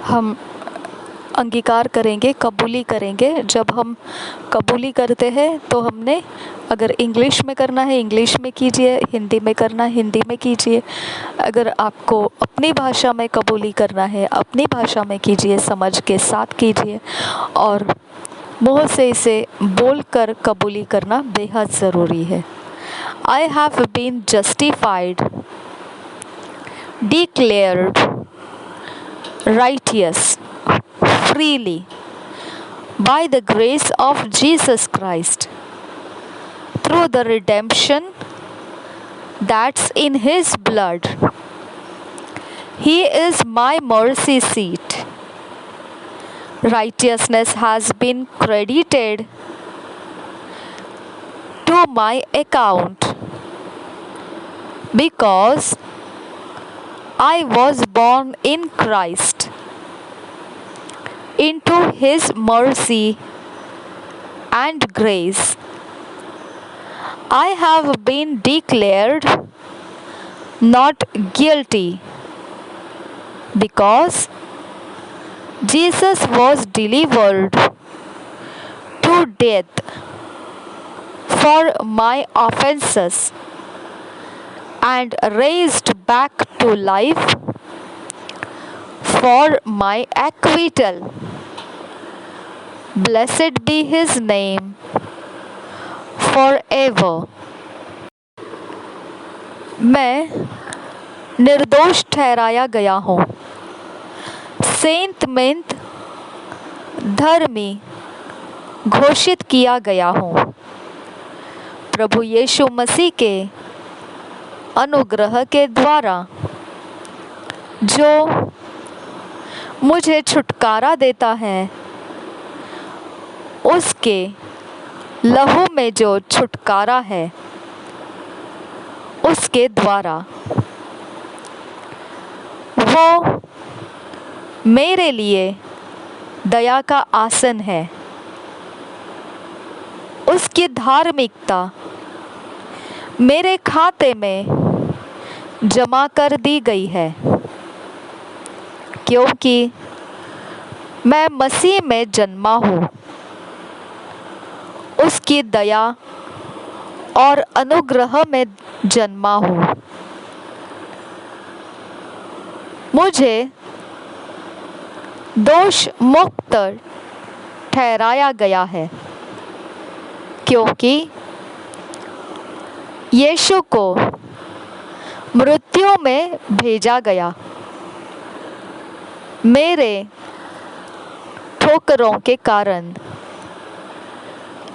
हम अंगीकार करेंगे, कबूली करेंगे। जब हम कबूली करते हैं तो हमने, अगर इंग्लिश में करना है इंग्लिश में कीजिए, हिंदी में करना है हिंदी में कीजिए। अगर आपको अपनी भाषा में कबूली करना है अपनी भाषा में कीजिए, समझ के साथ कीजिए। और मुँह से इसे बोलकर कबूली करना बेहद ज़रूरी है। I have been justified, declared righteous freely by the grace of Jesus Christ through the redemption that's in His blood. He is my mercy seat. Righteousness has been credited to my account because I was born in Christ into His mercy and grace. I have been declared not guilty because Jesus was delivered to death for my offenses and raised back to life for my acquittal. Blessed be His name forever. मैं निर्दोष ठहराया गया हूँ, सेंत मेंत धर्मी घोषित किया गया हूँ। प्रभु यीशु मसीह के अनुग्रह के द्वारा जो मुझे छुटकारा देता है, उसके लहू में जो छुटकारा है, उसके द्वारा वो मेरे लिए दया का आसन है। उसकी धार्मिकता मेरे खाते में जमा कर दी गई है, क्योंकि मैं मसीह में जन्मा हूँ। उसकी दया और अनुग्रह में जन्मा हूँ। मुझे दोष मुक्त ठहराया गया है, क्योंकि यीशु को मृत्यु में भेजा गया मेरे ठोकरों के कारण,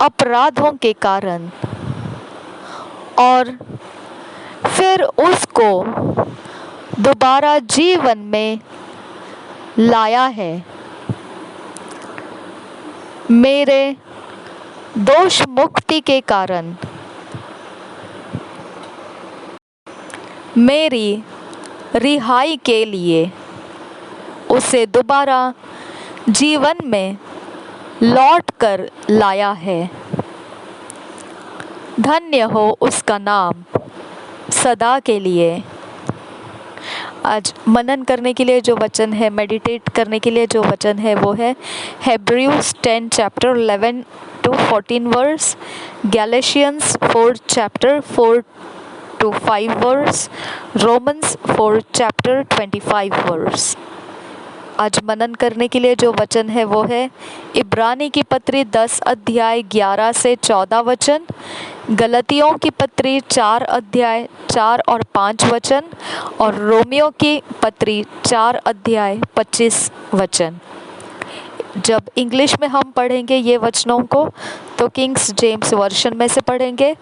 अपराधों के कारण, और फिर उसको दोबारा जीवन में लाया है। मेरे दोष मुक्ति के कारण, मेरी रिहाई के लिए उसे दोबारा जीवन में लौट कर लाया है। धन्य हो उसका नाम सदा के लिए। आज मनन करने के लिए जो वचन है, मेडिटेट करने के लिए जो वचन है, वो है Hebrews 10 chapter 11 to 14 verse, Galatians 4 chapter 4 to 5 verse, Romans 4 chapter 25 verse। आज मनन करने के लिए जो वचन है वो है इब्रानी की पत्री 10 अध्याय 11 से 14 वचन, गलतियों की पत्री 4 अध्याय 4 और 5 वचन, और रोमियो की पत्री 4 अध्याय 25 वचन। जब इंग्लिश में हम पढ़ेंगे ये वचनों को तो किंग्स जेम्स वर्शन में से पढ़ेंगे,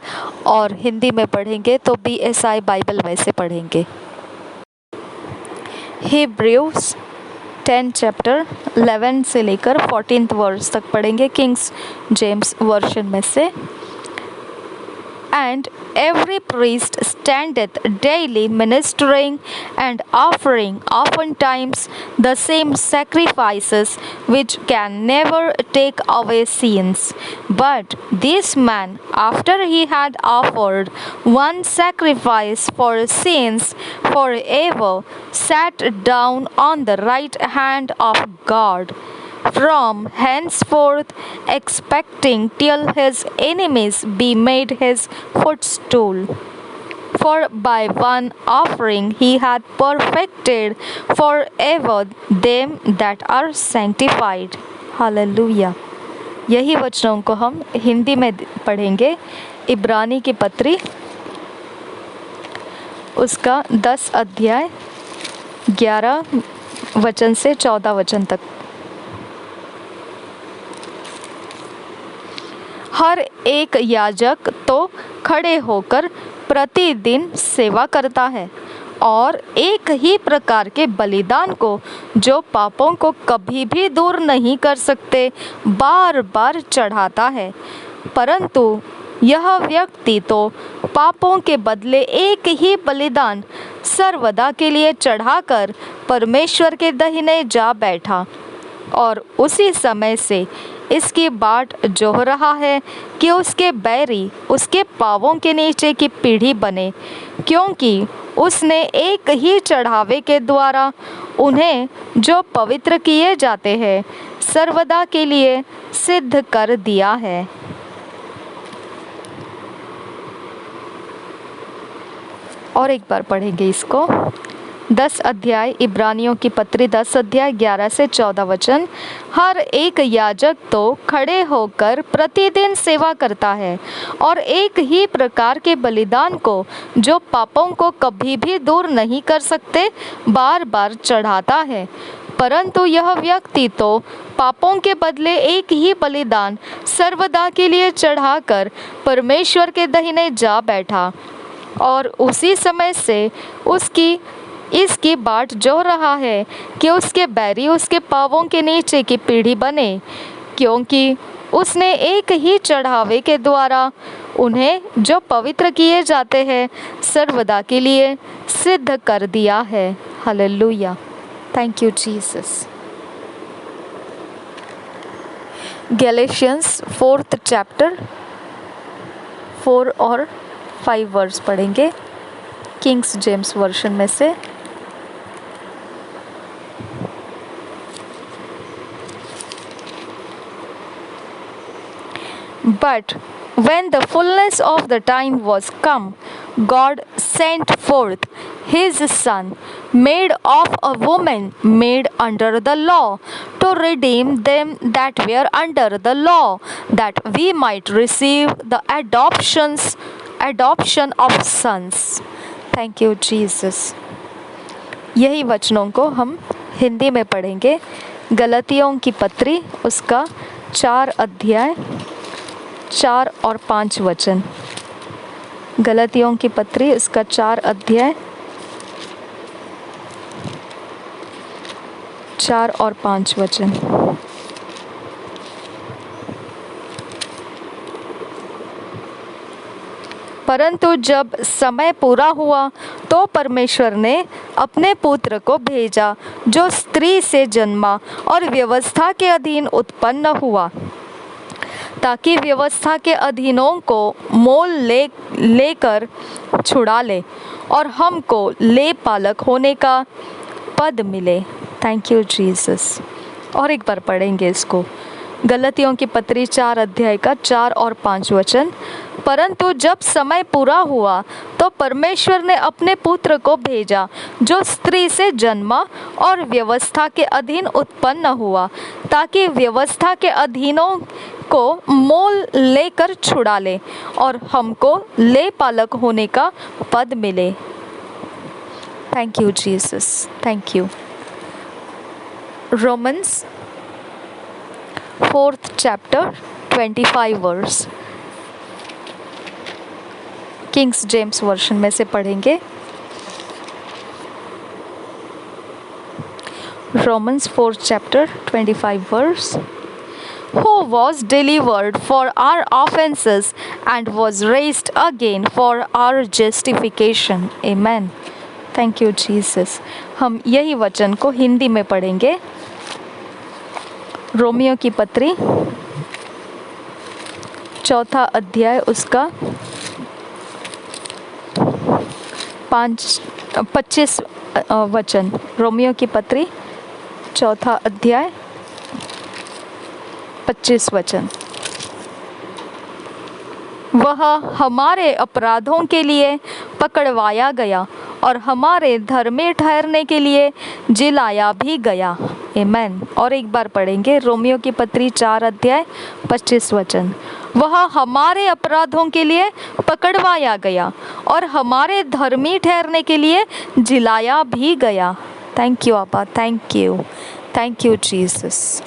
और हिंदी में पढ़ेंगे तो BSI बाइबल में से पढ़ेंगे। हिब्रूज 10 चैप्टर 11 से लेकर 14th वर्स तक पढ़ेंगे किंग्स जेम्स वर्शन में से। And every priest standeth daily ministering and offering oftentimes the same sacrifices which can never take away sins. But this man, after he had offered one sacrifice for sins forever, sat down on the right hand of God, from henceforth expecting till his enemies be made his footstool. For by one offering he had perfected forever them that are sanctified. Hallelujah. यही वचनों को हम हिंदी में पढ़ेंगे। इब्रानी की पत्री उसका 10 अध्याय 11 वचन से 14 वचन तक। हर एक याजक तो खड़े होकर प्रतिदिन सेवा करता है और एक ही प्रकार के बलिदान को जो पापों को कभी भी दूर नहीं कर सकते बार बार चढ़ाता है। परंतु यह व्यक्ति तो पापों के बदले एक ही बलिदान सर्वदा के लिए चढ़ाकर परमेश्वर के दाहिने जा बैठा और उसी समय से इसकी बाट जोह रहा है कि उसके बैरी उसके पांवों के नीचे की पीढ़ी बने, क्योंकि उसने एक ही चढ़ावे के द्वारा उन्हें जो पवित्र किए जाते हैं सर्वदा के लिए सिद्ध कर दिया है। और एक बार पढ़ेंगे इसको। 10 अध्याय इब्रानियों की पत्री 10 अध्याय 11 से 14 वचन। हर एक याजक तो खड़े होकर प्रतिदिन सेवा करता है और एक ही प्रकार के बलिदान को जो पापों को कभी भी दूर नहीं कर सकते बार बार चढ़ाता है। परंतु यह व्यक्ति तो पापों के बदले एक ही बलिदान सर्वदा के लिए चढ़ाकर परमेश्वर के दाहिने जा बैठा और उसी समय से इसकी बाट जो रहा है कि उसके बैरी उसके पांवों के नीचे की पीढ़ी बने, क्योंकि उसने एक ही चढ़ावे के द्वारा उन्हें जो पवित्र किए जाते हैं सर्वदा के लिए सिद्ध कर दिया है। Hallelujah. Thank you Jesus. Galatians 4th chapter 4 और 5 वर्स पढ़ेंगे किंग्स जेम्स वर्शन में से। But when the fullness of the time was come, God sent forth his Son, made of a woman made under the law, to redeem them that were under the law, that we might receive the adoption of sons. Thank you, Jesus. यही वचनों को हम हिंदी में पढ़ेंगे। गलतियों की पत्री उसका 4 अध्याय 4 और 5 वचन। गलतियों की पत्री उसका 4 अध्याय 4 और 5 वचन। परंतु जब समय पूरा हुआ तो परमेश्वर ने अपने पुत्र को भेजा जो स्त्री से जन्मा और व्यवस्था के अधीन उत्पन्न हुआ, ताकि व्यवस्था के अधीनों को मोल लेकर छुड़ा ले और हमको ले पालक होने का पद मिले। Thank you Jesus. और एक बार पढ़ेंगे इसको। गलतियों की पत्री 4 अध्याय का 4 और 5 वचन। परंतु जब समय पूरा हुआ तो परमेश्वर ने अपने पुत्र को भेजा जो स्त्री से जन्मा और व्यवस्था के अधीन उत्पन्न हुआ, ताकि व्यवस्था के अधीनों को मोल लेकर छुड़ा ले और हमको ले पालक होने का पद मिले। Thank you Jesus. Thank you. Romans 4th chapter 25 verse. Kings James version में से पढ़ेंगे। Romans 4th chapter 25 verse. who was delivered for our offenses and was raised again for our justification. Amen. Thank you Jesus. हम यही वचन को हिंदी में पढ़ेंगे। Romeo की पत्री 4 अध्याय उसका 25 वचन। रोमियो की पत्री 4 अध्याय 25 वचन। वह हमारे अपराधों के लिए पकड़वाया गया और हमारे धर्मी ठहरने के लिए जिलाया भी गया। आमेन। और एक बार पढ़ेंगे रोमियो की पत्री 4 अध्याय 25 वचन। वह हमारे अपराधों के लिए पकड़वाया गया और हमारे धर्मी ठहरने के लिए जिलाया भी गया। थैंक यू आबा, थैंक यू जीसस।